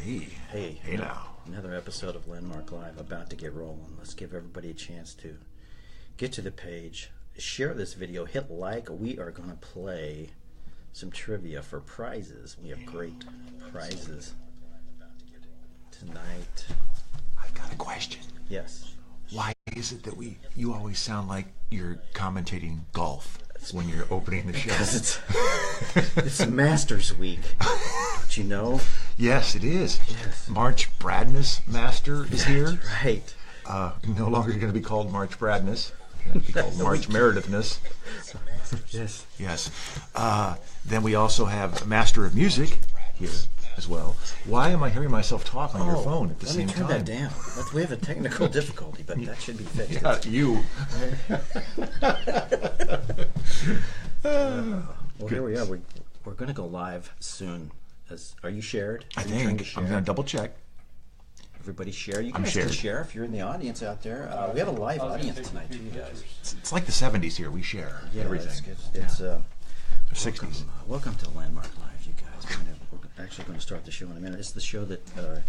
Hey. Hey Now. Another episode of Landmark Live about to get rolling. Let's give everybody a chance to get to the page, share this video, hit like. We are going to play some trivia for prizes. We have great prizes tonight. I've got a question. Yes. Why is it that you always sound like you're commentating golf when you're opening the show? Because it's Masters Week. Don't you know? Yes, it is. Yes. March Bradness Master is here. That's right. No longer going to be called March Bradness. Going to be called March Meredithness. Yes. Yes. Then we also have Master of Music here as well. Why am I hearing myself talk on your phone at the same time? Let me turn that down. We have a technical difficulty, but that should be fixed. Yeah, you. Well, here we are. We're going to go live soon. Are you shared? I think. I'm going to double check. Everybody share. You guys can share if you're in the audience out there. We have a live audience tonight, too, you guys. It's like the 70s here. We share everything. It's the 60s. Welcome to Landmark Live, you guys. We're actually going to start the show in a minute. It's the show that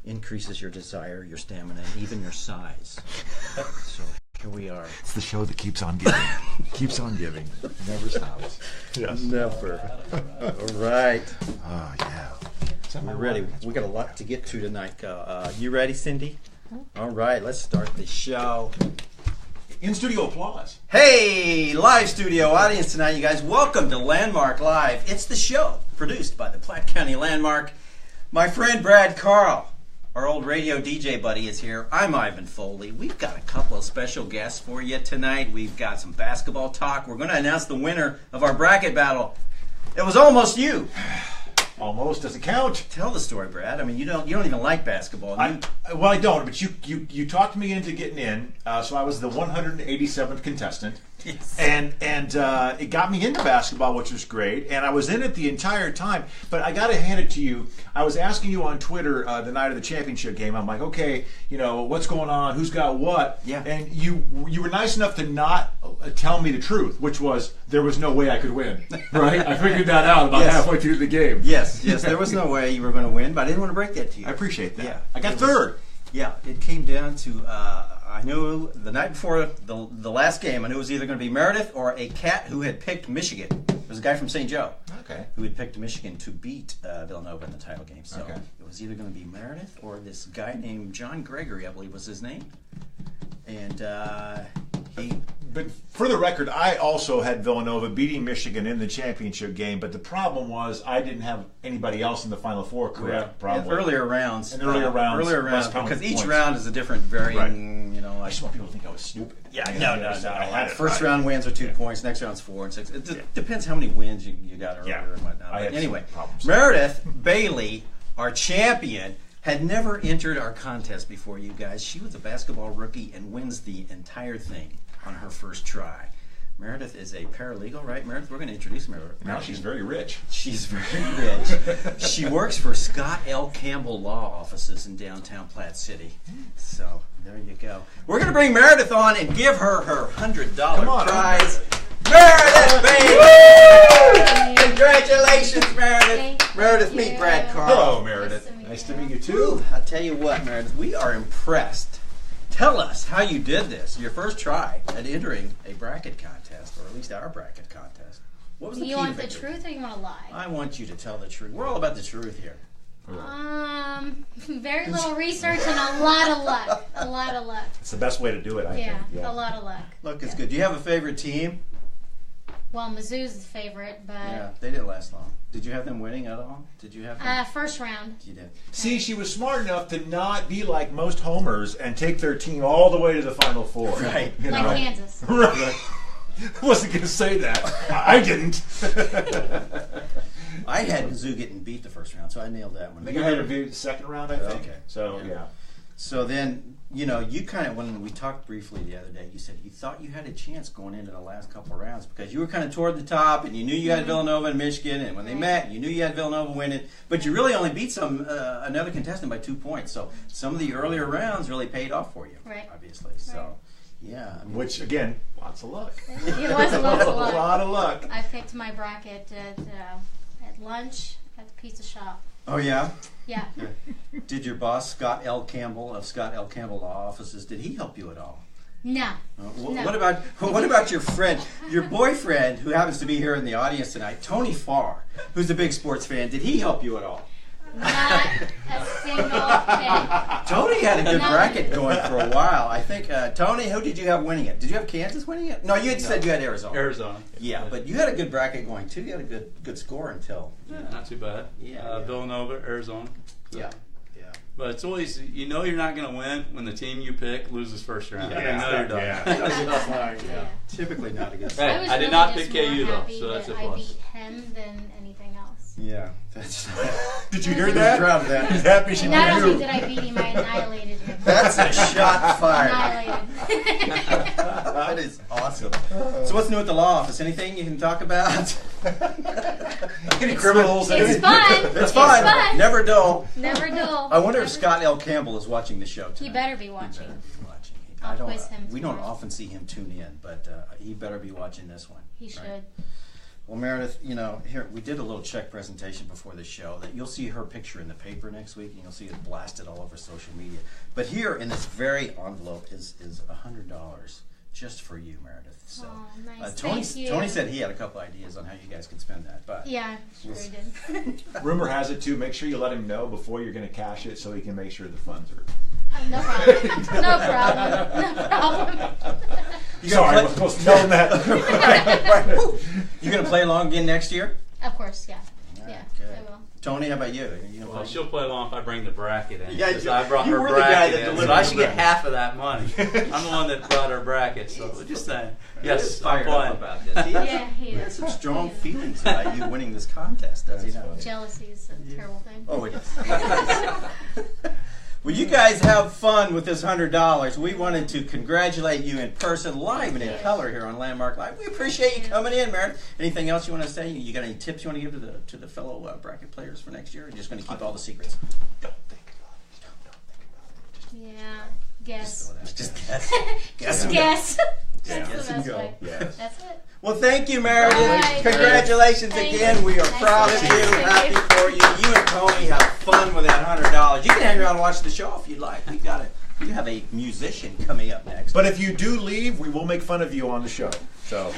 increases your desire, your stamina, and even your size. So here we are. It's the show that keeps on giving. Keeps on giving. Never stops. Yes. Never. All right. Oh, yeah. We're ready. We got a lot to get to tonight. You ready, Cindy? All right, let's start the show. In-studio applause. Hey, live studio audience tonight, you guys. Welcome to Landmark Live. It's the show produced by the Platte County Landmark. My friend Brad Carl, our old radio DJ buddy, is here. I'm Ivan Foley. We've got a couple of special guests for you tonight. We've got some basketball talk. We're going to announce the winner of our bracket battle. It was almost you. Almost doesn't count. Tell the story, Brad. I mean, you don't even like basketball. I don't. But you talked me into getting in. So I was the 187th contestant. Yes. And it got me into basketball, which was great. And I was in it the entire time. But I got to hand it to you. I was asking you on Twitter the night of the championship game. I'm like, okay, what's going on? Who's got what? Yeah. And you were nice enough to not tell me the truth, which was there was no way I could win. Right? I figured that out about halfway through the game. Yes. There was no way you were going to win, but I didn't want to break that to you. I appreciate that. Yeah. I got third. Yeah, it came down to, I knew the night before the last game, I knew it was either going to be Meredith or a cat who had picked Michigan. It was a guy from St. Joe who had picked Michigan to beat Villanova in the title game. So it was either going to be Meredith or this guy named John Gregory, I believe was his name. And But for the record, I also had Villanova beating Michigan in the championship game, but the problem was I didn't have anybody else in the Final Four correct. Probably. Earlier rounds. Earlier rounds, because each round is a different varying, I just want people to think I was stupid. Yeah, no. First round wins are 2 points, next round's 4 and 6. It depends how many wins you got earlier and whatnot. But anyway, Merideth Bailey, our champion, had never entered our contest before, you guys. She was a basketball rookie and wins the entire thing on her first try. Meredith is a paralegal, right, Meredith? We're going to introduce Meredith. Now she's very rich. She's very rich. She works for Scott L. Campbell Law Offices in downtown Platte City. So there you go. We're going to bring Meredith on and give her her $100 prize. Meredith Bailey! Congratulations, Meredith. Meredith, meet Brad Carl. Hello, Meredith. Nice to meet you too. I'll tell you what, Meredith, we are impressed. Tell us how you did this, your first try at entering a bracket contest, or at least our bracket contest. What was the key to victory? You want the truth or you want to lie? I want you to tell the truth. We're all about the truth here. Very little research and a lot of luck. A lot of luck. It's the best way to do it, I think. Yeah, a lot of luck. Luck is good. Do you have a favorite team? Well, Mizzou's the favorite, but... Yeah, they didn't last long. Did you have them winning at all? Did you have them? First round. You did. See, she was smart enough to not be like most homers and take their team all the way to the Final Four. Right. Like Kansas. Right. I wasn't going to say that. I didn't. I had Mizzou getting beat the first round, so I nailed that one. I think I had to beat the second round, I think. Okay. So, yeah. So then, you kind of, when we talked briefly the other day, you said you thought you had a chance going into the last couple of rounds because you were kind of toward the top and you knew you had Villanova and Michigan, and when they met, you knew you had Villanova winning, but you really only beat another contestant by 2 points. So some of the earlier rounds really paid off for you, obviously. So, yeah. I mean, which, again, lots of luck. It was lots of luck. A lot of luck. I picked my bracket at lunch at the pizza shop. Oh, yeah? Yeah. Did your boss, Scott L. Campbell of Scott L. Campbell Law Offices, did he help you at all? No. No. What about your friend, your boyfriend, who happens to be here in the audience tonight, Tony Farr, who's a big sports fan? Did he help you at all? Not a single thing. Tony had a good bracket going for a while. I think, Tony, who did you have winning it? Did you have Kansas winning it? No, you had said you had Arizona. Arizona. Yeah, but you had a good bracket going too. You had a good score until. Yeah, not too bad. Villanova, Arizona. So. Yeah. But it's always, you know you're not going to win when the team you pick loses first round. Yeah. You know you're done. Yeah. Typically not a good Hey, I was I did really not just pick KU more though, happy so that's a that I plus. beat him than anything else. Yeah. That's, Did you hear that? proud of that. He's happy she Not beat only you. did I beat him, I annihilated him. That's a shot fired. Annihilated. That is awesome. So what's new at the law office? Anything you can talk about? Any criminals? It's fun. It's fun. fun. Never dull. Never dull. I wonder if Never Scott L. Campbell is watching the show tonight. He better be watching. I don't. quiz him We don't tomorrow. often see him tune in, but he better be watching this one. He should. Right? Well, Meredith, here we did a little check presentation before the show. That you'll see her picture in the paper next week, and you'll see it blasted all over social media. But here in this very envelope is $100 just for you, Meredith. So, Aw, nice. Tony, Thank you. Tony said he had a couple ideas on how you guys could spend that, but Yeah, sure he did. Rumor has it too. Make sure you let him know before you're going to cash it, so he can make sure the funds are. No problem. No problem. No problem. Sorry, I was supposed to tell him that. right. You gonna play along again next year? Of course, yeah. Yeah, Okay. I will. Tony, how about you? You gonna Well, play? she'll play along if I bring the bracket in. Yeah, 'cause you- I brought you her were the guy bracket that in, delivered so I the should get bracket. half of that money. I'm the one that brought her bracket, so just saying. Yes, I'm Fired playing. up about this. He Yeah, he has is. some strong He is. feelings about you winning this contest, does he That's not? funny. Jealousy is a terrible thing. Oh, it is. Well, you guys have fun with this $100. We wanted to congratulate you in person, live and in color here on Landmark Live. We appreciate you coming in, Meredith. Anything else you want to say? You got any tips you want to give to the fellow bracket players for next year? Or just going to keep all the secrets? Don't think about it. Don't think about it. Yeah, guess. Just guess. Guess. Guess. Yeah. That's Guess the and best go. way. Yes. That's it. Well, thank you, Meredith. Bye. Congratulations Thank again. you. We are Nice proud to of meet you. you. Thank Happy you. for you. You and Tony have fun with that $100. You can hang around and watch the show if you'd like. We have a musician coming up next. But if you do leave, we will make fun of you on the show. So.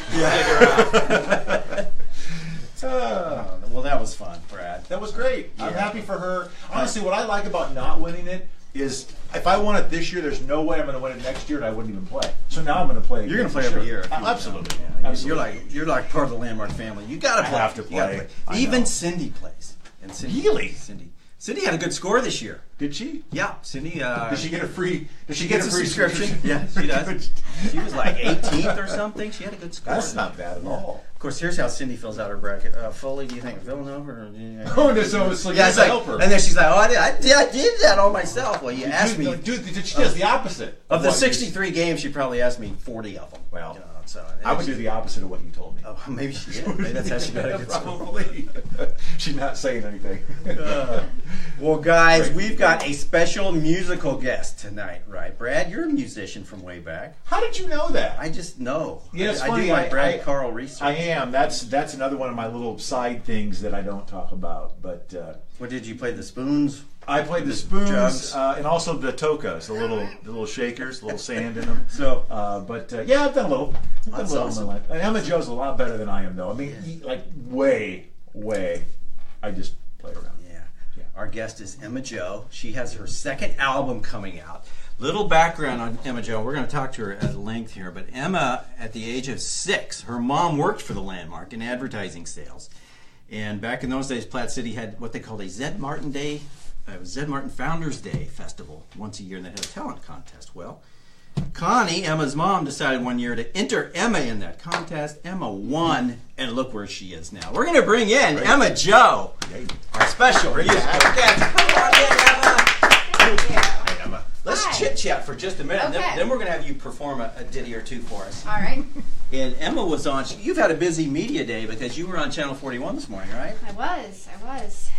Well, that was fun, Brad. That was great. I'm Yeah. happy for her. Honestly, what I like about not winning it is if I won it this year, there's no way I'm going to win it next year, and I wouldn't even play. So now I'm going to play. You're going to again play for every sure. year. Absolutely. Yeah, Absolutely. You're like part of the Landmark family. You got to I play. have to You gotta play. I Even know. Cindy plays. And Cindy, Really? Cindy had a good score this year. Did she? Yeah, Cindy. Did she get a free? Did she gets get a a free subscription? Yeah, she does. She was like 18th or something. She had a good score. That's not bad at all. Of course, here's how Cindy fills out her bracket. Foley, do you think Villanova or? Oh, no, so it's like Yeah, you it's have like, to help her. and then she's like, "Oh, I did that all myself." Well, you asked me Dude, she does the opposite. of the what you- 63 games. She probably asked me 40 of them. Well, you know, so I would do the opposite of what you told me. Oh, maybe she did. Maybe that's how she got a good score. Probably. She's not saying anything. Well, guys, Great. we've got a special musical guest tonight, right? Brad, you're a musician from way back. How did you know that? I just know. Yeah, it's I funny, do my Brad I- Carl research. I am. That's another one of my little side things that I don't talk about. But What did you play? The spoons? I played the spoons Jugs. and also the tokas, the little shakers, the little sand in them. So, Yeah, I've done a little. I've done That's a little awesome. in my life. And Emma Joe's a lot better than I am, though. I mean, like way. I just play around. yeah. Our guest is Emma Joe. She has her second album coming out. Little background on Emma Joe. We're going to talk to her at length here. But Emma, at the age of 6, her mom worked for the Landmark in advertising sales. And back in those days, Platte City had what they called a Zed Martin Day. It was Zed Martin Founders Day festival once a year, and they had a talent contest. Well, Connie, Emma's mom, decided one year to enter Emma in that contest. Emma won, and look where she is now. We're going to bring in Emma Joe, our special musical guest. Come on in, Emma. Hi, Emma. Let's Hi. chit-chat for just a minute, Okay. then we're going to have you perform a ditty or two for us. All right. And Emma was on, you've had a busy media day because you were on Channel 41 this morning, right? I was.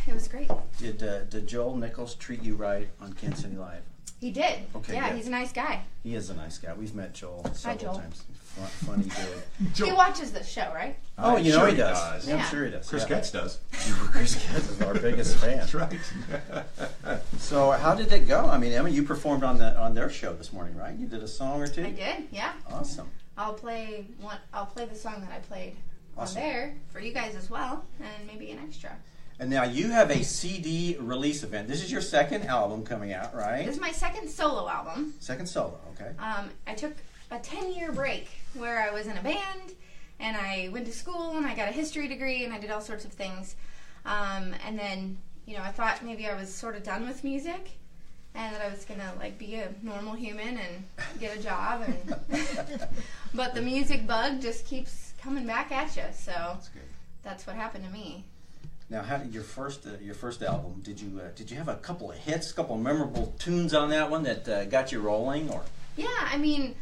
It was great. Did Joel Nichols treat you right on Kansas City Live? He did. Okay, yeah, good. he's a nice guy. He is a nice guy. We've met Joel several Joel. times. Funny dude. He watches this show, right? Oh, I'm you know sure he he does. does. Yeah, I'm Yeah. sure he does. Chris yeah. Getz does. Chris Getz is our biggest fan. That's right. So how did it go? I mean, Emma, you performed on their show this morning, right? You did a song or two. I did. Yeah. Awesome. I'll play the song that I played Awesome. on there for you guys as well, and maybe an extra. And now you have a CD release event. This is your second album coming out, right? This is my second solo album. Second solo, okay. I took a 10-year break where I was in a band, and I went to school, and I got a history degree, and I did all sorts of things. And then, I thought maybe I was sort of done with music, and that I was gonna be a normal human and get a job. But the music bug just keeps coming back at you. So that's what happened to me. Now, how did your first album? Did you have a couple of hits, a couple of memorable tunes on that one that got you rolling, or? Yeah, I mean,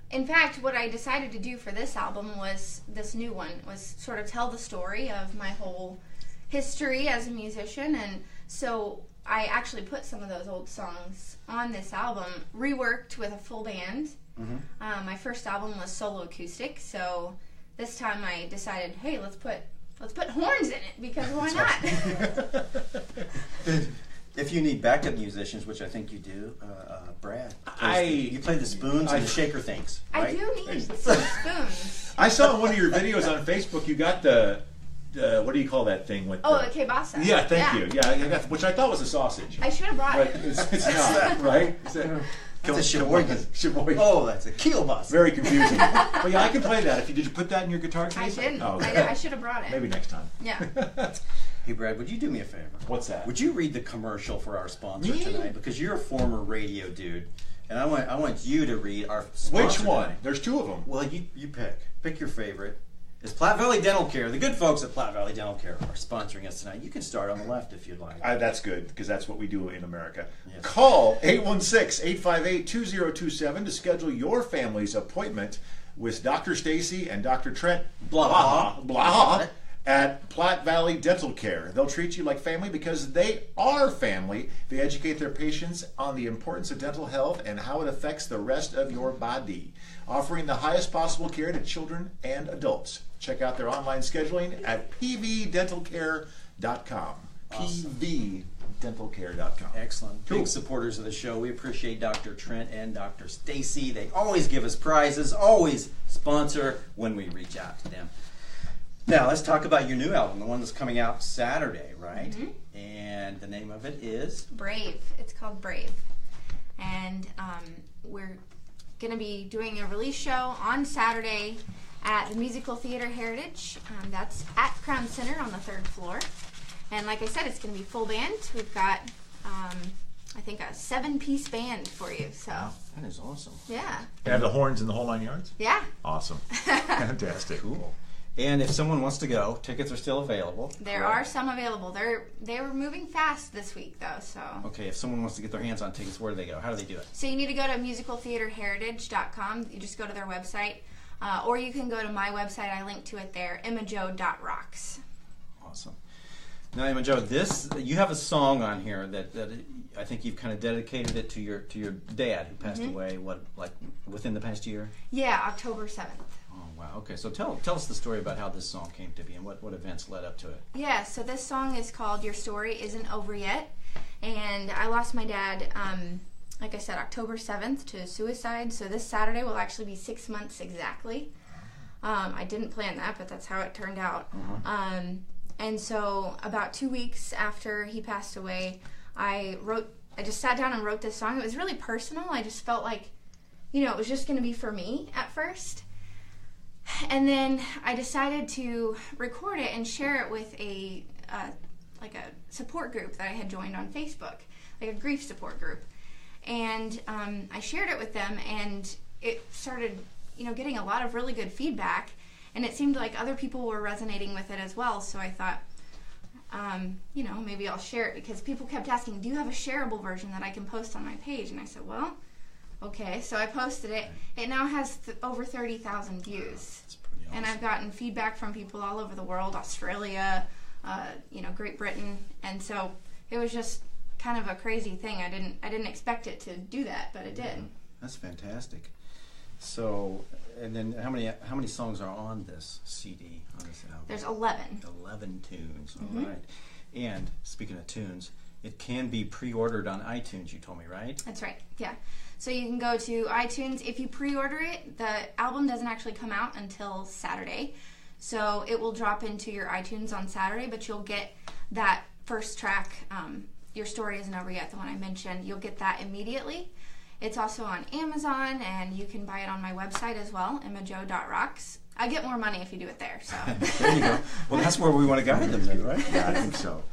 in fact, what I decided to do for this album was this new one was sort of tell the story of my whole history as a musician, and so I actually put some of those old songs on this album, reworked with a full band. Mm-hmm. My first album was solo acoustic, so this time I decided, hey, let's put horns in it, because why not? If you need backup musicians, which I think you do, Brad, you play the spoons and the shaker things, right? I do need some spoons. I saw in one of your videos on Facebook you got the what do you call that thing with? Oh, the kielbasa. Yeah, thank you. Yeah, I got, which I thought was a sausage. I should have brought But it. it's not, right? It's It's a Sheboygan. Sheboygan. Oh, that's a kielbasa. Very confusing. But yeah, I can play that. Did you put that in your guitar case? I didn't. Oh, okay. I should have brought it. Maybe next time. Yeah. Hey, Brad, would you do me a favor? What's that? Would you read the commercial for our sponsor Me? tonight? Because you're a former radio dude, and I want you to read our sponsor. Which one? tonight. There's two of them. Well, you pick your favorite. It's Platte Valley Dental Care. The good folks at Platte Valley Dental Care are sponsoring us tonight. You can start on the left if you'd like. That's good, because that's what we do in America. Yes. Call 816-858-2027 to schedule your family's appointment with Dr. Stacy and Dr. Trent blah at Platte Valley Dental Care. They'll treat you like family because they are family. They educate their patients on the importance of dental health and how it affects the rest of your body, offering the highest possible care to children and adults. Check out their online scheduling at pvdentalcare.com. Awesome. pvdentalcare.com. Excellent. Cool. Big supporters of the show. We appreciate Dr. Trent and Dr. Stacy. They always give us prizes, always sponsor when we reach out to them. Now, let's talk about your new album, the one that's coming out Saturday, right? Mm-hmm. And the name of it is? Brave. It's called Brave. And we're going to be doing a release show on Saturday at the Musical Theater Heritage. That's at Crown Center on the 3rd floor. And like I said, it's going to be full band. We've got, I think, a 7-piece band for you. So That is awesome. yeah. You have the horns in the whole 9 yards? Yeah. Awesome. Fantastic. Cool. And if someone wants to go, tickets are still available. There are some available. They were moving fast this week, though. So Okay, if someone wants to get their hands on tickets, where do they go? How do they do it? So you need to go to musicaltheaterheritage.com. You just go to their website. Or you can go to my website. I link to it there, emmajo.rocks. Awesome. Now, Emma Jo, you have a song on here that I think you've kind of dedicated it to your dad who passed away. Within the past year? Yeah, October 7th. Oh wow. Okay, so tell us the story about how this song came to be and what events led up to it. Yeah, so this song is called Your Story Isn't Over Yet. And I lost my dad, like I said, October 7th to suicide. So this Saturday will actually be 6 months exactly. I didn't plan that, but that's how it turned out. And so about 2 weeks after he passed away, I just sat down and wrote this song. It was really personal. I just felt like, it was just going to be for me at first. And then I decided to record it and share it with a support group that I had joined on Facebook, like a grief support group. And I shared it with them, and it started, getting a lot of really good feedback. And it seemed like other people were resonating with it as well. So I thought, maybe I'll share it, because people kept asking, do you have a shareable version that I can post on my page? And I said, well, okay. So I posted it. It now has over 30,000 views. That's pretty awesome. And I've gotten feedback from people all over the world, Australia, Great Britain. And so it was just kind of a crazy thing. I didn't expect it to do that, but it did. That's fantastic. So, and then how many songs are on this CD, on this album? There's 11. 11 tunes. All right. And speaking of tunes, it can be pre-ordered on iTunes, you told me, right? That's right, yeah. So you can go to iTunes. If you pre-order it, the album doesn't actually come out until Saturday. So it will drop into your iTunes on Saturday, but you'll get that first track, Your Story Isn't Over Yet, the one I mentioned. You'll get that immediately. It's also on Amazon, and you can buy it on my website as well, emmajoe.rocks. I get more money if you do it there. So there you go. Well, that's where we want to guide them then, right? Yeah, I think so.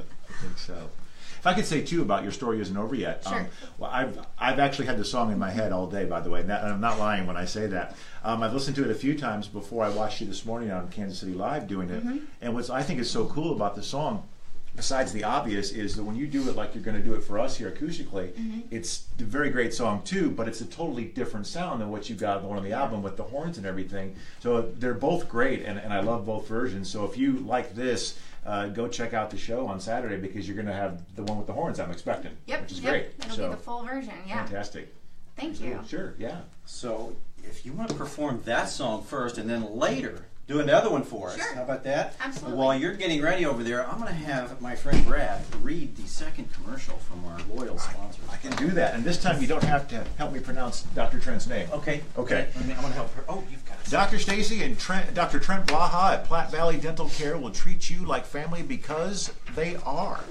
If I could say, too, about Your Story Isn't Over Yet. Sure. Well, I've actually had the song in my head all day, by the way, and I'm not lying when I say that. I've listened to it a few times before I watched you this morning on Kansas City Live doing it. And what I think is so cool about the song, besides the obvious, is that when you do it like you're going to do it for us here acoustically, it's a very great song too, but it's a totally different sound than what you got on the album with the horns and everything. So they're both great, and I love both versions. So if you like this, go check out the show on Saturday, because you're going to have the one with the horns, I'm expecting. Yep, which is great. It'll be the full version, yeah. Fantastic. Thank you. Sure, yeah. So if you want to perform that song first and then later do another one for us. Sure. How about that? Absolutely. While you're getting ready over there, I'm going to have my friend Brad read the second commercial from our loyal sponsor. I can do that, and this time you don't have to help me pronounce Dr. Trent's name. Okay. Okay. I'm going to help her. Oh, you've got it. Dr. Stacy and Dr. Trent Blaha at Platte Valley Dental Care will treat you like family, because they are.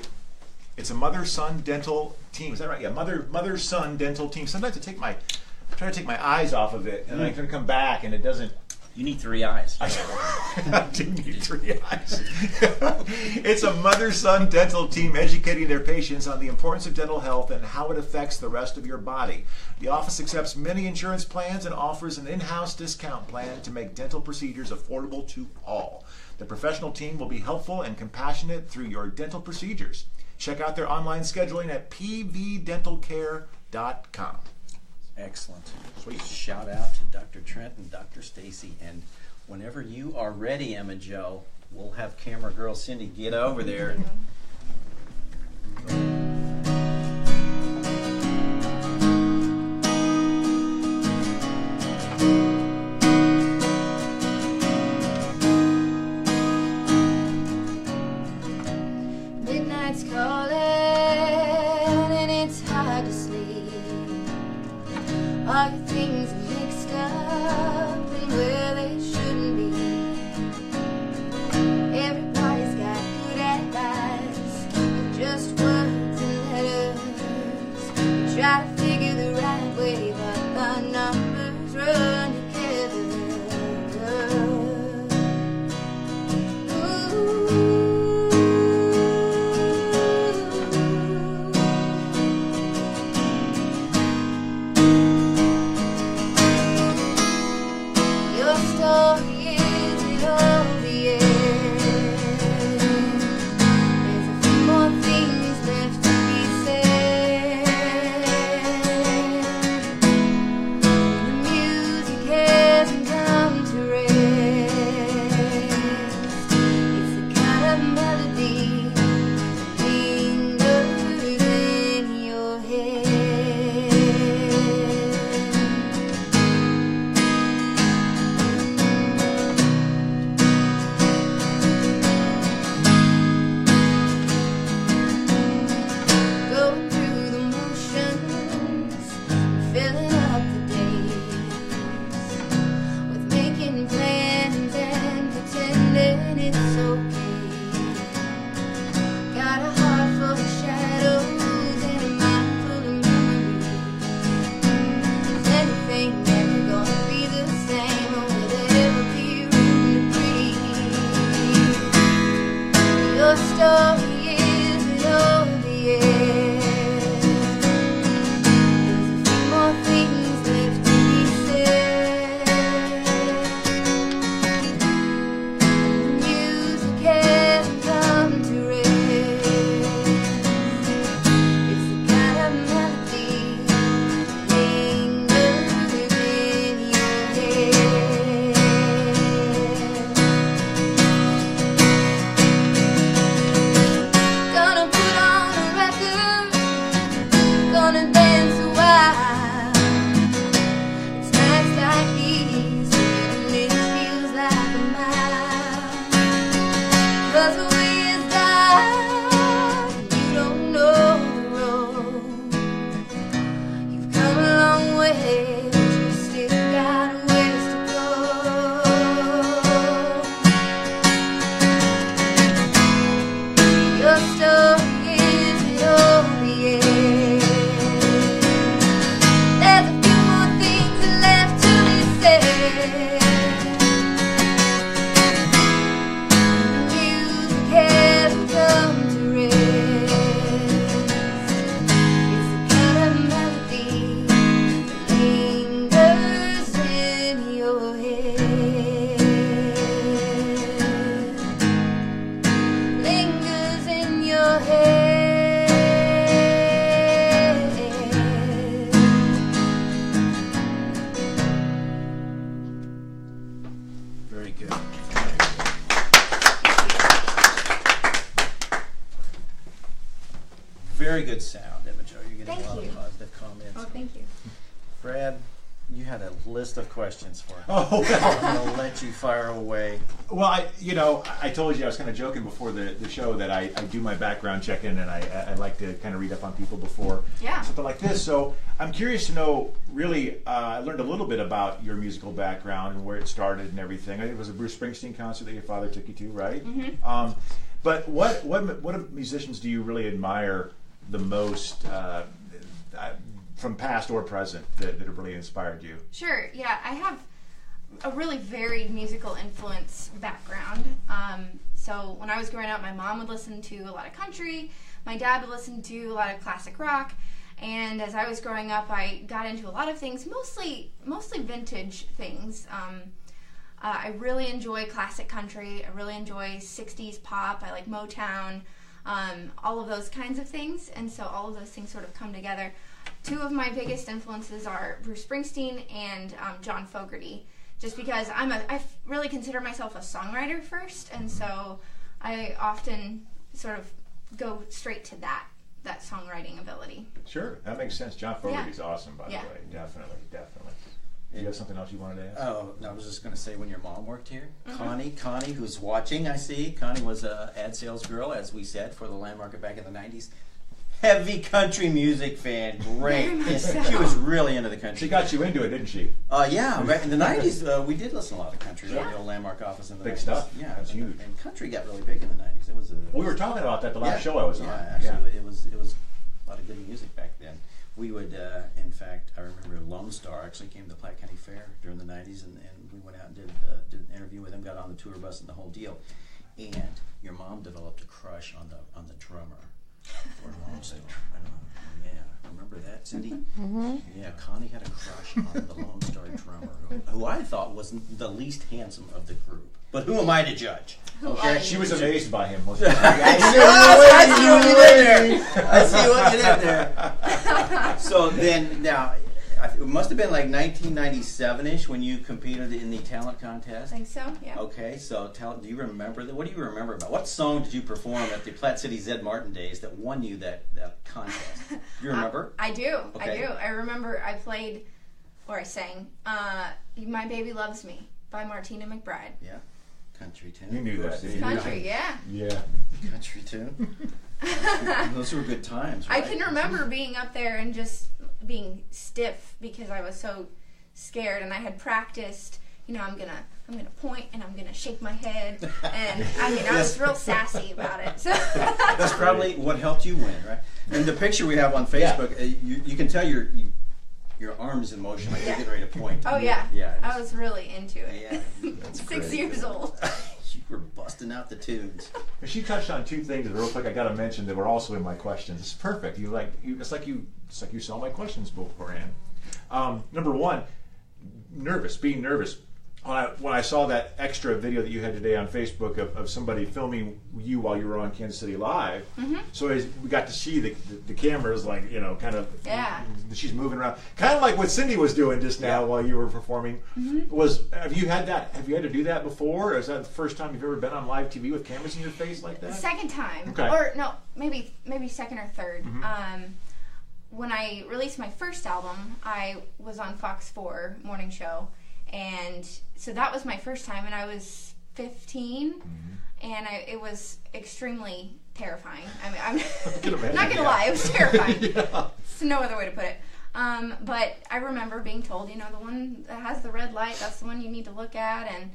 It's a mother-son dental team. Is that right? Yeah, mother-son dental team. Sometimes I try to take my eyes off of it, and I can come back, and it doesn't. You need 3 eyes. I do need 3 eyes. It's a mother-son dental team educating their patients on the importance of dental health and how it affects the rest of your body. The office accepts many insurance plans and offers an in-house discount plan to make dental procedures affordable to all. The professional team will be helpful and compassionate through your dental procedures. Check out their online scheduling at pvdentalcare.com. Excellent. Sweet. Shout out to Dr. Trent and Dr. Stacy. And whenever you are ready, Emma Joe, we'll have camera girl Cindy get over there. Midnight's calling and it's hard to sleep. All your things are mixed up and where they shouldn't be. Everybody's got good advice, but just words and letters. You try to figure the right way, but the numbers run together. Your story isn't over yet. There's a few more things left to be said. Thank a lot you. of positive comments. Oh, thank you. Brad, you had a list of questions for me. Oh, I'm going to let you fire away. well, I told you I was kind of joking before the show that I do my background check-in, and I like to kind of read up on people before something like this. So I'm curious to know, really, I learned a little bit about your musical background and where it started and everything. I think it was a Bruce Springsteen concert that your father took you to, right? Mm-hmm. But what musicians do you really admire the most, from past or present, that have really inspired you? Sure, yeah. I have a really varied musical influence background. So when I was growing up, my mom would listen to a lot of country. My dad would listen to a lot of classic rock. And as I was growing up, I got into a lot of things, mostly vintage things. I really enjoy classic country. I really enjoy 60s pop. I like Motown, all of those kinds of things. And so all of those things sort of come together. Two of my biggest influences are Bruce Springsteen and John Fogerty, just because I really consider myself a songwriter first, and so I often sort of go straight to that songwriting ability. Sure, that makes sense. John Fogerty's awesome, by the way. Definitely. You have something else you wanted to ask? Oh, I was just going to say, when your mom worked here, Connie, who's watching, I see. Connie was an ad sales girl, as we said, for the Landmark back in the 90s. Heavy country music fan, great. She was really into the country. She got you into it, didn't she? Yeah, back in the 90s, we did listen to a lot of country around the old Landmark office in the 90s. Big stuff. Yeah, that's huge. And country got really big in the 90s. It was. We were talking about that the last show I was on. Yeah, actually, it was a lot of good music back then. We would, in fact, I remember Lone Star actually came to the Platte County Fair during the 90s, and we went out and did an interview with him, got on the tour bus and the whole deal. And your mom developed a crush on the drummer for Lone Star. Yeah, remember that, Cindy? Mm-hmm. Yeah, Connie had a crush on the Lone Star drummer, who I thought was the least handsome of the group. But who am I to judge? Okay, she was amazed by him, wasn't she? I see what you did there. I see what you did there. So then, now, it must have been like 1997-ish when you competed in the talent contest. I think so, yeah. Okay, so do you remember that? What do you remember about? What song did you perform at the Platte City Zed Martin days that won you that contest? Do you remember? I do. Okay. I do. I remember I played, or I sang, My Baby Loves Me by Martina McBride. Yeah. Country tune. You knew that, didn't you? Country, yeah. Yeah. Country tune. Those were good times, right? I can remember being up there and just being stiff because I was so scared, and I had practiced, I'm gonna point and I'm gonna shake my head, and I was real sassy about it. So that's probably what helped you win, right? And the picture we have on Facebook, you can tell your arms in motion, like you're getting ready to point. Oh yeah, yeah. I was really into it. Yeah, that's 6 years old. You were busting out the tunes. She touched on two things real quick. I got to mention that were also in my questions. It's perfect. It's like you saw my questions beforehand. Number one, being nervous. When I saw that extra video that you had today on Facebook of somebody filming you while you were on Kansas City Live, so we got to see the cameras, like, kind of, she's moving around, kind of like what Cindy was doing just now while you were performing. Have you had to do that before, or is that the first time you've ever been on live TV with cameras in your face like that? Second time, okay. Or no, maybe second or third. When I released my first album, I was on Fox 4 morning show. And so that was my first time, and I was 15, and it was extremely terrifying. I mean, I'm not gonna lie, it was terrifying. There's no other way to put it. But I remember being told, the one that has the red light, that's the one you need to look at, and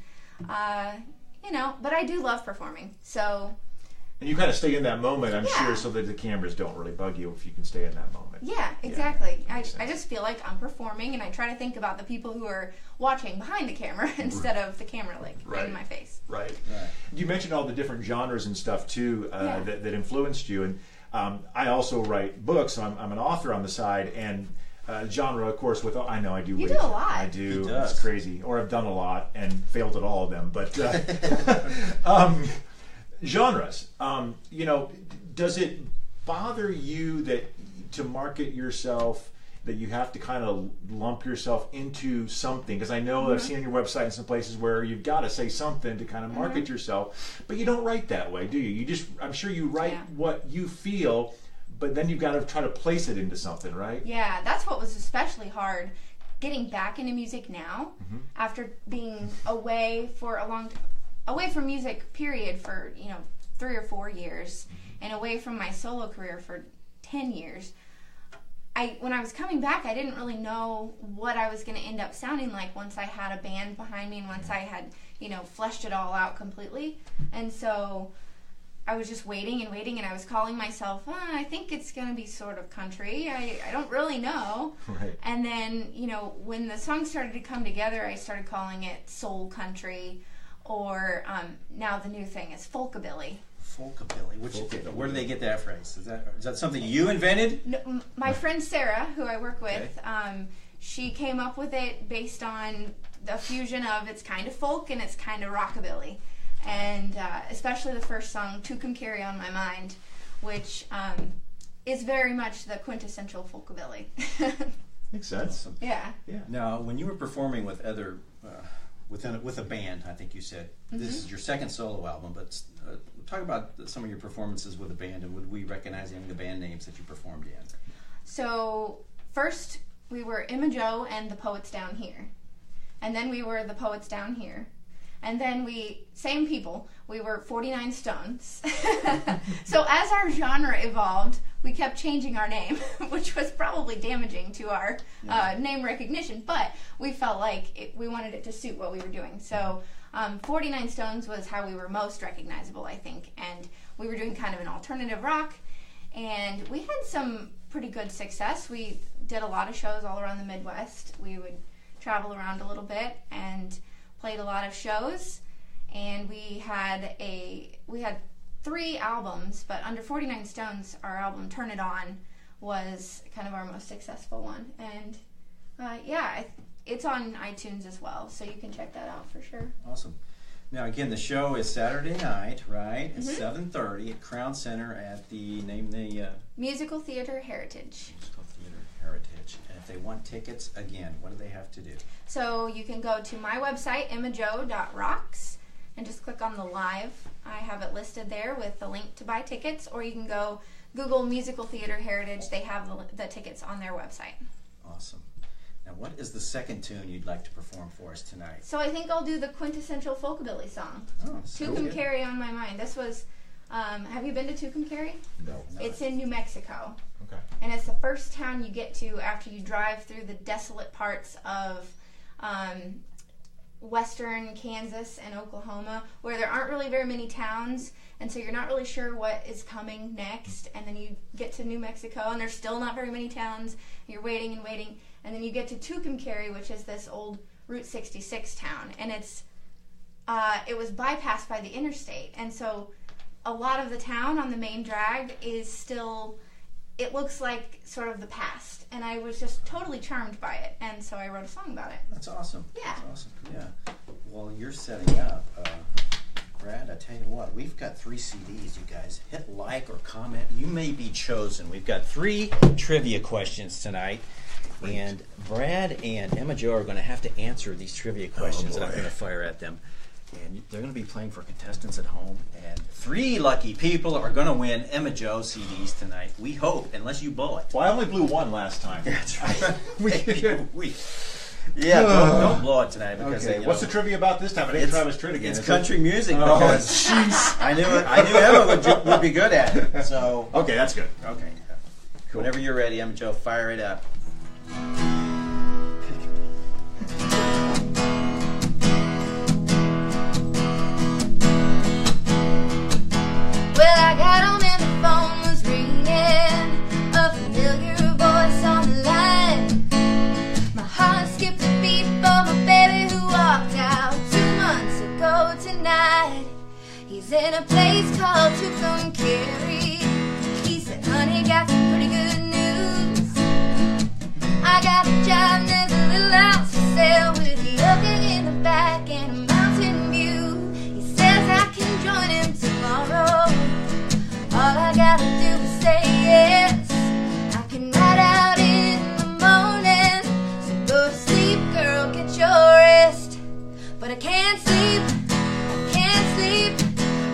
but I do love performing, so. And you kind of stay in that moment, I'm sure, so that the cameras don't really bug you if you can stay in that moment. Yeah, exactly. I just feel like I'm performing, and I try to think about the people who are watching behind the camera instead of the camera right in my face. Right. You mentioned all the different genres and stuff too that influenced you, and I also write books. So I'm an author on the side, and genre, of course. I know I do. You do a lot. I do. It's crazy. Or I've done a lot and failed at all of them, but. Genres, does it bother you that to market yourself that you have to kind of lump yourself into something? Because I know I've seen on your website in some places where you've got to say something to kind of market yourself, but you don't write that way, do you? I'm sure you write what you feel, but then you've got to try to place it into something, right? Yeah, that's what was especially hard. Getting back into music now, after being away for a long away from music, period, for 3 or 4 years, and away from my solo career for 10 years. When I was coming back, I didn't really know what I was going to end up sounding like once I had a band behind me and once I had, fleshed it all out completely. And so I was just waiting, and I was calling myself, I think it's going to be sort of country. I don't really know. Right. And then, when the songs started to come together, I started calling it soul country, or now the new thing is folkabilly. Folkabilly. Where do they get that phrase? Is that something you invented? No, my friend Sarah, who I work with, she came up with it based on the fusion of it's kind of folk and it's kind of rockabilly. And especially the first song, "Two Can Carry on My Mind," which is very much the quintessential folkabilly. Makes sense. Yeah. Now, when you were performing with other, with a band, I think you said, this is your second solo album, but talk about some of your performances with a band, and would we recognize any of the band names that you performed in? So, first we were Emma Joe and the Poets Down Here. And then we were the Poets Down Here. And then same people, we were 49 Stones. So as our genre evolved, we kept changing our name, which was probably damaging to our name recognition, but we felt like we wanted it to suit what we were doing. So 49 Stones was how we were most recognizable, I think, and we were doing kind of an alternative rock, and we had some pretty good success. We did a lot of shows all around the Midwest. We would travel around a little bit and played a lot of shows, and we had 3 albums, but under 49 Stones, our album Turn It On was kind of our most successful one. And it's on iTunes as well, so you can check that out for sure. Awesome. Now, again, the show is Saturday night, right? At 7:30 at Crown Center at the Musical Theater Heritage. Musical Theater Heritage. And if they want tickets, again, what do they have to do? So you can go to my website, emmajoe.rocks, and just click on the live. I have it listed there with the link to buy tickets, or you can go Google Musical Theater Heritage. They have the tickets on their website. Awesome. Now, what is the second tune you'd like to perform for us tonight? So I think I'll do the quintessential folkabilly song. Two Can Carry on My Mind. This was, have you been to Two Can Carry? No. It's in New Mexico. Okay. And it's the first town you get to after you drive through the desolate parts of western Kansas and Oklahoma, where there aren't really very many towns, and so you're not really sure what is coming next. And then you get to New Mexico, and there's still not very many towns. You're waiting and waiting, and then you get to Tucumcari, which is this old Route 66 town, and it was bypassed by the interstate, and so a lot of the town on the main drag is still, it looks like sort of the past, and I was just totally charmed by it, and so I wrote a song about it. That's awesome. Yeah. That's awesome. Yeah. While you're setting up, Brad, I tell you what, we've got 3 CDs, you guys. Hit like or comment. You may be chosen. We've got 3 trivia questions tonight, and Brad and Emma Joe are going to have to answer these trivia questions that I'm going to fire at them. And they're going to be playing for contestants at home. And 3 lucky people are going to win Emma Joe CDs tonight. We hope, unless you blow it. Well, I only blew 1 last time. That's right. Don't blow it tonight. Because okay. What's the trivia about this time? It ain't Travis Tritt again. It's country music. Oh, because jeez. I knew Emma would be good at it. So okay, that's good. Okay. Cool. Whenever you're ready, Emma Joe, fire it up. Well, I got home and the phone was ringing, a familiar voice on the line. My heart skipped a beat for my baby who walked out 2 months ago tonight. He's in a place called Tucumcari. He said, honey, got some pretty good news. I got a job and there's a little house for sale with a yoga in the back and a mountain view. He says I can join him tomorrow. All I gotta do is say yes. I can ride out in the morning. So go to sleep, girl, get your rest. But I can't sleep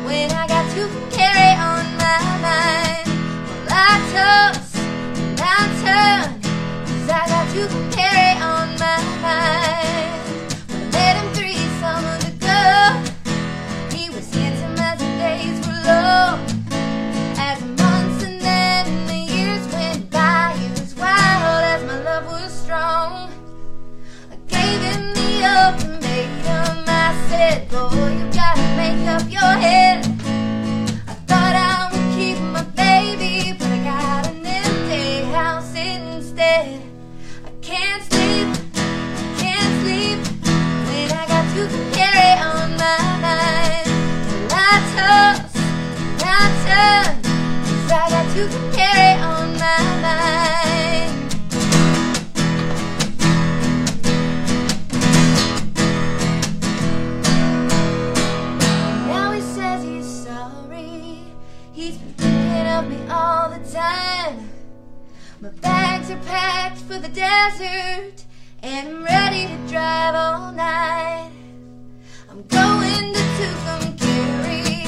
when I got to carry on my mind. Well, I told instead. I can't sleep, when I got to carry on my mind. Well, I toss and I turn, 'cause I got to carry on my mind. Now he says he's sorry, he's been thinking of me all the time. My bags are packed for the desert, and I'm ready to drive all night. I'm going to Tucumcari,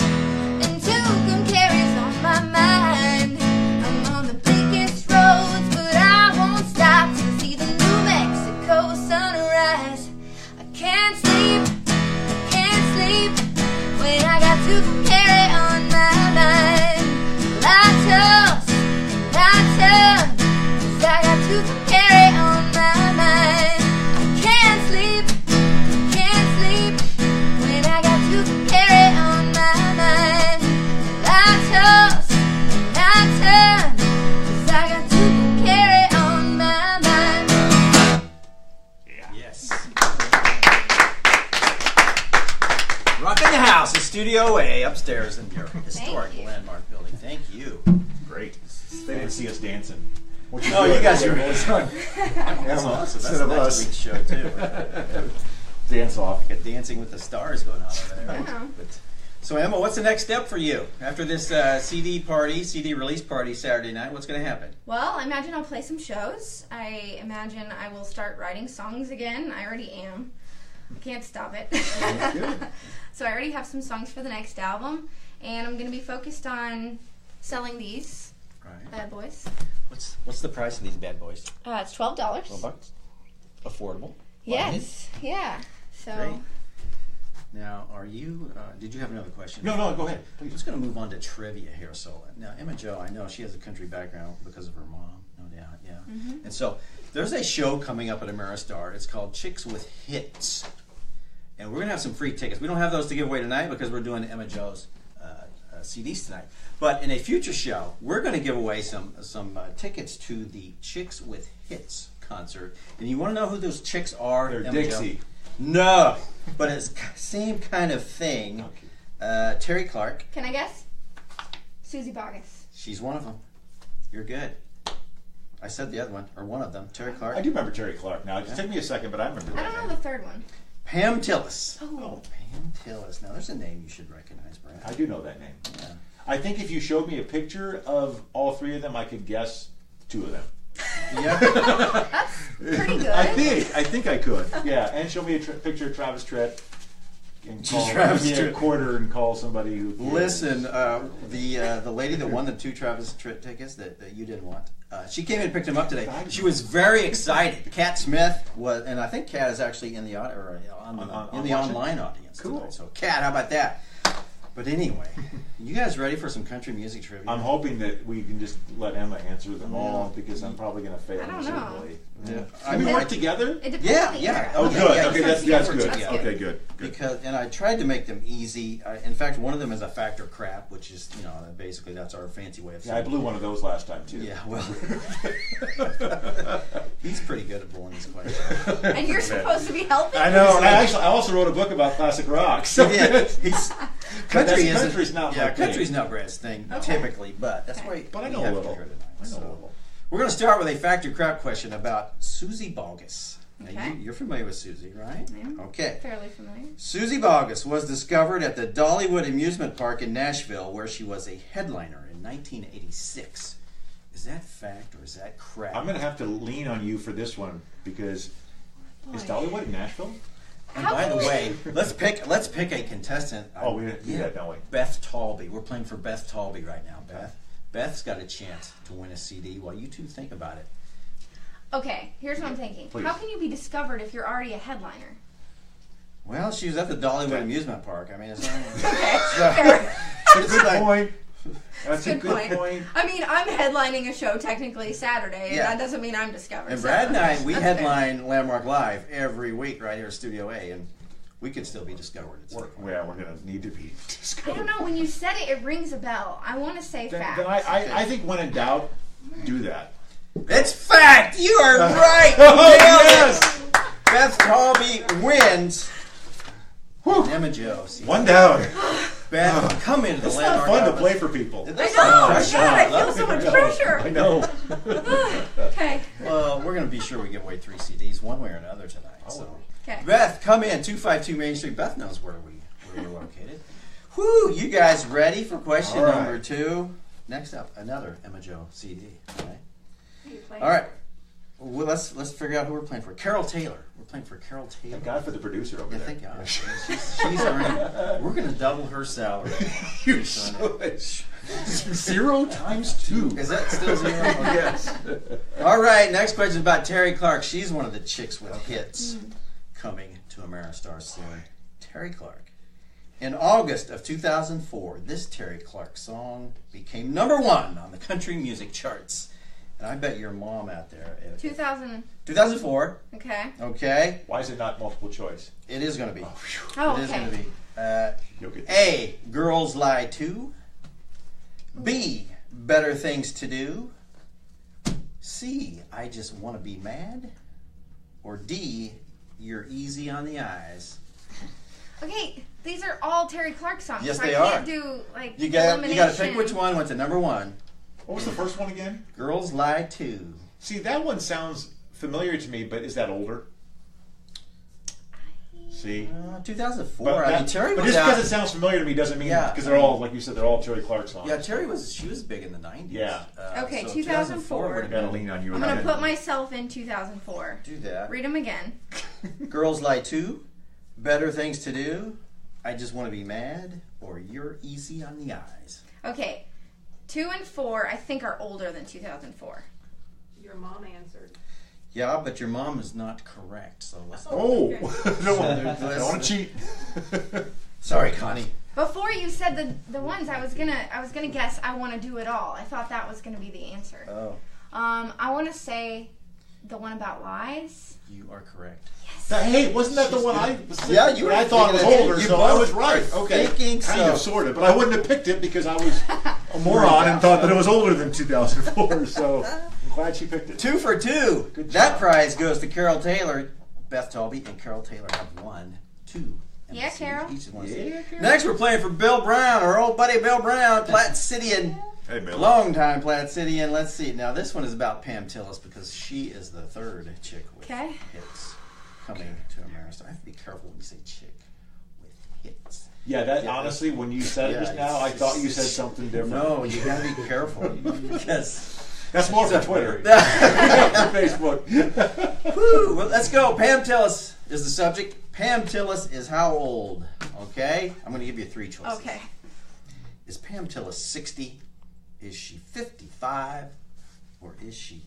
and Tucumcari's on my mind. I'm on the biggest roads, but I won't stop till I see the New Mexico sunrise. I can't sleep, when I got Tucumcari on my mind. Well, I toss and I turn, 'cause I got Tucumcari on my mind. I can't sleep, when I got Tucumcari on my mind. Well, I toss and I turn, 'cause I got Tucumcari on my mind. Yes. Rocking the house is Studio A upstairs in your historic you. landmark building. Thank you. Great. They didn't see us dancing. Which is Oh, good. you guys are It's fun. That's awesome. That's Instead of next us. week's show too. Dance off. Got Dancing with the Stars going on over there. I know. But, so Emma, what's the next step for you after this CD release party Saturday night? What's going to happen? Well, I imagine I'll play some shows. I imagine I will start writing songs again. I already am. I can't stop it. So I already have some songs for the next album, and I'm going to be focused on selling these Right. bad boys. What's the price of these bad boys? It's $12. $12. Affordable. Yes. Yeah. So. Great. Now, are you? Did you have another question? No, go ahead. I'm just going to move on to trivia here. So now, Emma Jo, I know she has a country background because of her mom, no doubt. Yeah. Mm-hmm. And so there's a show coming up at Ameristar. It's called Chicks with Hits, and we're going to have some free tickets. We don't have those to give away tonight because we're doing Emma Jo's CDs tonight. But in a future show, we're going to give away some tickets to the Chicks with Hits concert. And you want to know who those chicks are? They're Emma Jo? Dixie. No, but it's same kind of thing. Terry Clark. Can I guess? Susie Boggess. She's one of them. You're good. I said the other one, or one of them. Terry Clark. I do remember Terry Clark now. It just took me a second, but I remember I that don't know name. the third one. Pam Tillis. Oh. Pam Tillis. Now, there's a name you should recognize, Brad. I do know that name. Yeah. I think if you showed me a picture of all three of them, I could guess two of them. Yeah. That's pretty good. I think I could. Yeah, and show me a picture of Travis Tritt. And call, Travis give me a Tritt. quarter and call somebody who. Listen, the lady that won the 2 Travis Tritt tickets that you didn't want, she came in and picked them up today. She was very excited. Kat Smith was, and I think Kat is actually in the online audience Cool. tonight. So, Kat, how about that? But anyway, you guys ready for some country music trivia? I'm hoping that we can just let Emma answer them all because I'm probably going to fail I don't miserably. Yeah. Can we work together? It depends Yeah, on the yeah. era. Oh, Good. yeah, Okay, yeah. that's Yeah, good. that's good. Okay, good. Because, and I tried to make them easy. In fact, one of them is a factor crap, which is, basically that's our fancy way of saying Yeah, I blew one of those last time too. Yeah, well, he's pretty good at blowing these questions. And you're supposed to be helping? I know. I also wrote a book about classic rock. So Yeah, he's country's not yeah, my thing. country's not Brad's thing typically, but that's why. But I we know a have little. you here tonight. I know a So, little. we're going to start with a factor crap question about Susie Boggess. Now, Okay. you're familiar with Susie, right? I am. Okay. Fairly familiar. Susie Boggess was discovered at the Dollywood Amusement Park in Nashville, where she was a headliner in 1986. Is that fact or is that crap? I'm going to have to lean on you for this one because is Dollywood in Nashville? And by the way, let's pick a contestant. Oh, we do that, don't we? Beth Talby. We're playing for Beth Talby right now. Beth's got a chance to win a CD. While you two think about it. Okay, here's what I'm thinking. Please. How can you be discovered if you're already a headliner? Well, she was at the Dollywood Amusement Park. I mean, it's not. Fair. It's like, Point. That's a good point. I mean, I'm headlining a show technically Saturday, and Yeah. that doesn't mean I'm discovered. and so Brad and I, we that's fair. headline Landmark Live every week right here at Studio A, and we could still be discovered. At some point. We're going to need to be I discovered. don't know. When you said it, it rings a bell. I want to say Then fact. I think when in doubt, do that. It's fact. correct. You are right. Oh, Nailed yes. it. Beth Talby wins. Emma Joe. See, One down. Beth, come into the It's not Landmark fun to office. play for people. Did I they know. pressure? God, I feel so much pressure. I know. Okay. Well, we're going to be sure we give away 3 CDs one way or another tonight. So. Okay. Beth, come in. 252 Main Street. Beth knows where we're located. Whoo! You guys ready for question All right. number 2? Next up, another Emma Joe CD. Okay. Playing. All right. Well, let's figure out who we're playing for. Carol Taylor. We're playing for Carol Taylor. Thank God for the producer over Yeah, there. thank God. She's earning. We're going to double her salary. You should. 0 times 2. Is that still 0? Okay. Yes. All right, next question is about Terry Clark. She's one of the chicks with hits coming to Ameristar soon. Terry Clark. In August of 2004, this Terry Clark song became #1 on the country music charts. And I bet your mom out there. 2004. Okay. Okay. Why is it not multiple choice? It is going to be. Oh, It is going to okay. be. You'll get A. Girls Lie Too. B. Better Things to Do. C. I Just Want to Be Mad. Or D. You're Easy on the Eyes. Okay, these are all Terry Clark songs. Yes, so they I can't are. do like You got to pick elimination. which one went to #1. What was the first one again? Girls Lie Too. See, that one sounds familiar to me, but is that older? See? 2004. But, I mean, Terry but was just out. because it sounds familiar to me doesn't mean Yeah, because I they're mean- all, like you said, they're all Terry Clark songs. Yeah, Terry was big in the 90s. Yeah. Okay, so 2004. would I have gotta been- lean on you. I'm with gonna that. put myself in 2004. Do that. Read them again. Girls Lie Too. Better Things to Do. I Just Want to Be Mad. Or You're Easy on the Eyes. Okay, 2 and 4 I think are older than 2004. Your mom answered. Yeah, but your mom is not correct. So let's. Oh, there's- I don't want to cheat. Sorry, Connie. Before you said the ones I was gonna guess I want to do it all. I thought that was gonna be the answer. Oh, I want to say the one about lies. you are correct. Hey, wasn't that the one I? Yeah, you were I thought it was thinking it. older, You so I both was right. are Okay, thinking kind so. of, sort of, but I wouldn't have picked it because I was a moron and thought that it was older than 2004. So I'm glad she picked it. 2 for 2. Good That job. prize goes to Carol Taylor. Beth Talby and Carol Taylor have 1, 2. and Yeah, C. Carol. Each one. Yeah, Carol. Next, we're playing for Bill Brown, our old buddy Bill Brown, Platte City and Hey, Bill. long-time Platte City. And let's see. Now, this one is about Pam Tillis because she is the third chick with Okay. hits coming to America. I have to be careful when you say chick with hits. Yeah, that Yeah. honestly, when you said it just now, I thought you said something different. No, you got to be careful because. That's more for Twitter. Facebook. Whew, well, let's go. Pam Tillis is the subject. Pam Tillis is how old? Okay, I'm going to give you 3 choices. Okay. Is Pam Tillis 60? Is she 55? Or is she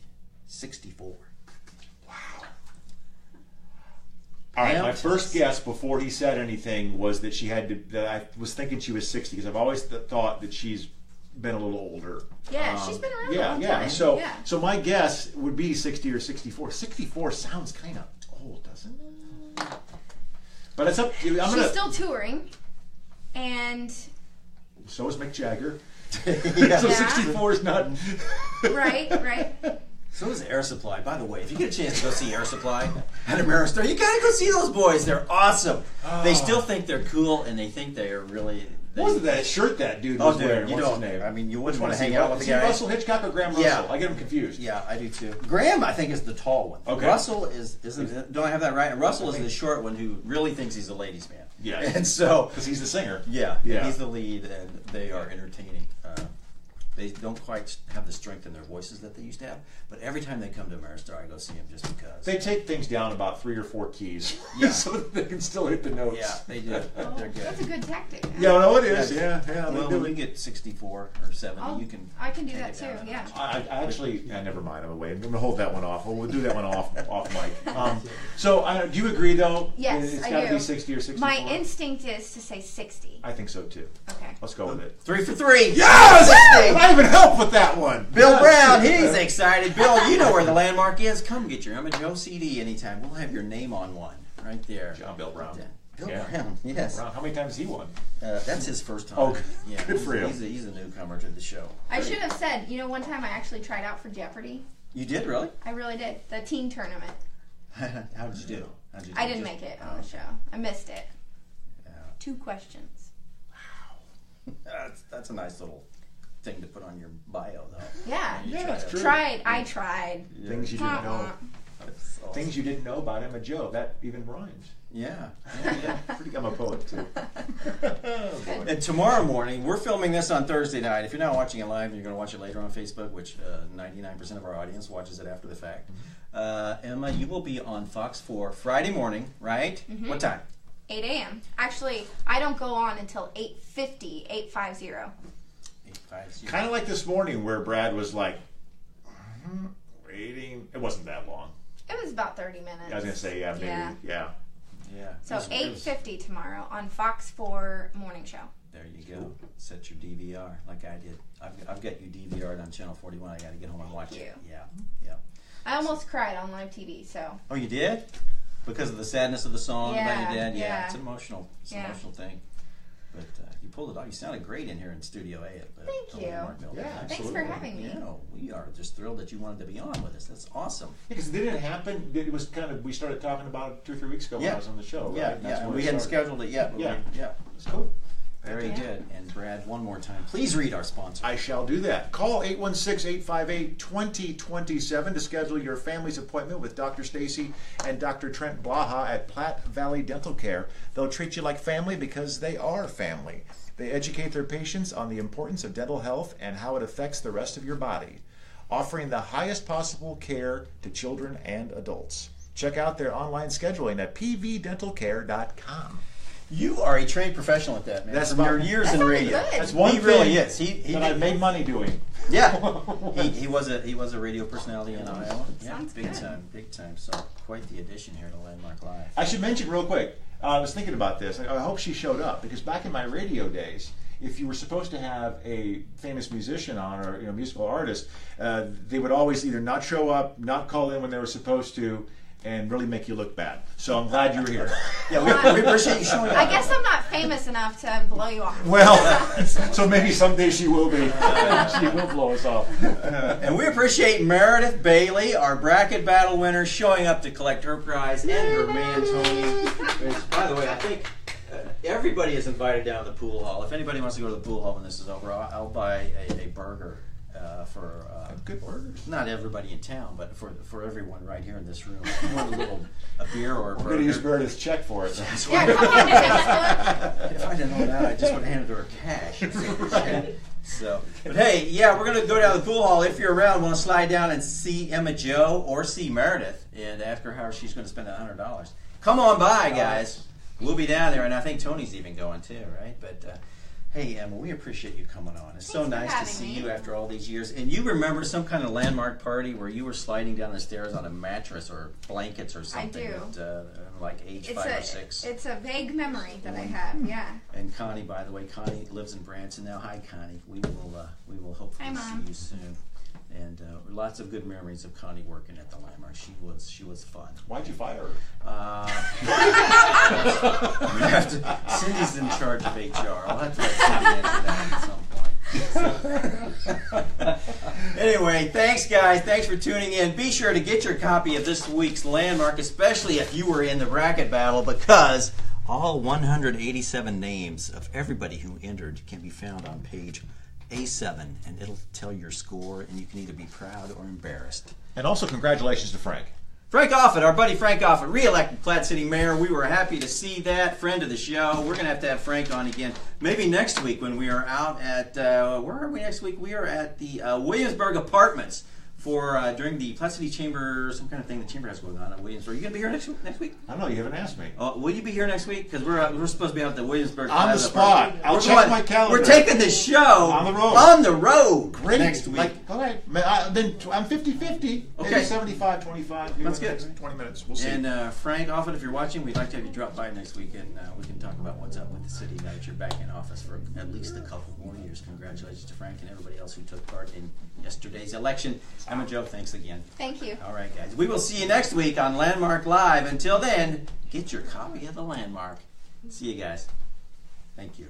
64? All right, Pam my Tillis. first guess before he said anything was that she had to. That I was thinking she was 60 because I've always thought that she's been a little older. Yeah, she's been around a Yeah, long yeah. time. So, yeah. so my guess would be 60 or 64. 64 sounds kind of old, doesn't it? But it's up. I'm gonna. She's still touring, and So is Mick Jagger. Yeah. So Yeah. 64 is not. right. So is Air Supply. By the way, if you get a chance to go see Air Supply at Ameristar, you gotta go see those boys. They're awesome. They still think they're cool, and they think they are really. What was that shirt that dude Oh, was dude, wearing? you What's don't. his name? I mean, you wouldn't Which want to one is hang he? out with Is the he guy. Russell Hitchcock or Graham Russell? Yeah. I get him confused. Yeah, I do too. Graham, I think, is the tall one. Okay. Russell isn't. Don't I have that right? And Russell is the short one who really thinks he's a ladies' man. Yeah. And so, Because he's the singer. yeah, Yeah. he's the lead, and they are entertaining. They don't quite have the strength in their voices that they used to have, but every time they come to Ameristar, I go see them just because. They take things down about 3 or 4 keys, Yeah. so that they can still hit the notes. Yeah, they do. Oh, They're good. that's a good tactic. Yeah, no, it is. Yeah. Yeah. Well, they when do you it. get 64 or 70, you can. I can do take that it too. down. Yeah. I actually, never mind. I'm away. I'm going to hold that one off. We'll do that one off mic. So, do you agree though? Yes, it's I got to do. be 60 or 64. My instinct is to say 60. I think so too. Okay. Let's go with it. 3 for 3. Yes! 60. I even helped with that one. Bill Yes. Brown, he's excited. Bill, you know where the landmark is. Come get your Emma Joe CD anytime. We'll have your name on one right there. John Bill Brown. Bill Yeah. Brown, yes. Brown. How many times has he won? That's his first time. Oh, yeah, good for him. He's a newcomer to the show. I should have said, one time I actually tried out for Jeopardy. You did, really? I really did. The teen tournament. How did you do? I didn't make it on the show. I missed it. Yeah. 2 questions. That's a nice little thing to put on your bio, though. Yeah. That's true. I tried. Things you didn't know. That's awesome. Things you didn't know about Emma Joe. That even rhymes. Yeah. I'm a poet too. And tomorrow morning, we're filming this on Thursday night. If you're not watching it live, and you're going to watch it later on Facebook, which 99% of our audience watches it after the fact. Emma, you will be on Fox 4 Friday morning, right? Mm-hmm. What time? 8 a.m. Actually, I don't go on until 8:50, 8:50. 8:50. Kind of like this morning where Brad was like, waiting. It wasn't that long. It was about 30 minutes. I was going to say, yeah, maybe. Yeah. Yeah. So It was- 8:50 tomorrow on Fox 4 morning show. There you go. Set your DVR like I did. I've got you DVR'd on Channel 41. I got to get home and watch Thank it. you. Yeah. I almost cried on live TV, so. Oh, you did? Because of the sadness of the song that you did? Yeah. Yeah. It's an emotional thing. But you pulled it off. You sounded great in here in Studio A at the Thank you. Landmark Building. Yeah, Thanks absolutely. for having me. Yeah, we are just thrilled that you wanted to be on with us. That's awesome. Because didn't it happen? It was kind of, we started talking about it 2 or 3 weeks ago when I was on the show, right? Yeah, And that's yeah. when We it hadn't started. scheduled it yet. But Yeah. It's Cool. Very Yeah. good. And Brad, one more time, please read our sponsor. I shall do that. Call 816-858-2027 to schedule your family's appointment with Dr. Stacy and Dr. Trent Blaha at Platte Valley Dental Care. They'll treat you like family because they are family. They educate their patients on the importance of dental health and how it affects the rest of your body, offering the highest possible care to children and adults. Check out their online scheduling at pvdentalcare.com. You are a trained professional at that, man. That's From your about- years That in sounds radio. good. That's one He thing really is. He that I've made money doing. Yeah, he was a radio personality in Iowa. Yeah, Sounds big good. big time. So quite the addition here to Landmark Live. I should mention real quick, I was thinking about this. I hope she showed up because back in my radio days, if you were supposed to have a famous musician on or musical artist, they would always either not show up, not call in when they were supposed to, and really make you look bad. So I'm glad you're here. Yeah, we appreciate you showing up. I guess I'm not famous enough to blow you off. Well, so maybe someday she will be. She will blow us off. And we appreciate Merideth Bailey, our bracket battle winner, showing up to collect her prize and her man Tony. Which, by the way, I think everybody is invited down to the pool hall. If anybody wants to go to the pool hall when this is over, I'll buy a burger for Good burgers. not everybody in town, but for everyone right here in this room. If you want a beer or a We're burger. going to use Meredith's check for it. Yeah, come on to Facebook. If I didn't know that, I just would have handed her cash. So, but hey, yeah, we're gonna go down to the pool hall. If you're around, want to slide down and see Emma Jo or see Meredith and ask her how she's going to spend $100. Come on by, guys. We'll be down there, and I think Tony's even going too, right? But hey, Emma, we appreciate you coming on. It's so Thanks for nice to having see me. you after all these years. And you remember some kind of landmark party where you were sliding down the stairs on a mattress or blankets or something? do. At, like age 5 or 6. It's a vague memory that I have. Yeah. And Connie, by the way, Connie lives in Branson now. Hi, Connie. We will hopefully Hi, Mom. see you soon. And lots of good memories of Connie working at the Landmark. She was fun. Why'd you fire her? We have to, Cindy's in charge of HR. I'll have to let Cindy answer that at some point. Anyway, thanks, guys. Thanks for tuning in. Be sure to get your copy of this week's Landmark, especially if you were in the bracket battle, because all 187 names of everybody who entered can be found on page A7, and it'll tell your score, and you can either be proud or embarrassed. And also, congratulations to Frank. Frank Offit, our buddy Frank Offit, re-elected Platte City Mayor. We were happy to see that. Friend of the show. We're going to have Frank on again. Maybe next week when we are out at, where are we next week? We are at the Williamsburg Apartments for during the Platte City Chamber, some kind of thing the Chamber has going on in Williamsburg. Are you going to be here next week? I don't know, you haven't asked me. Will you be here next week? Because we're supposed to be out at the Williamsburg On the Plaza spot. Apartment. I'll We're check going- my calendar. We're taking the show On the road. Great. next week. Like, okay. Then I'm 50-50. Okay. Maybe 75-25. That's good. 20 minutes. We'll see. And Frank Offit, if you're watching, we'd like to have you drop by next week, and we can talk about what's up with the city now that you're back in office for at least a couple more years. Congratulations to Frank and everybody else who took part in yesterday's election. Emma Jo, thanks again. Thank you. All right, guys. We will see you next week on Landmark Live. Until then, get your copy of the Landmark. See you guys. Thank you.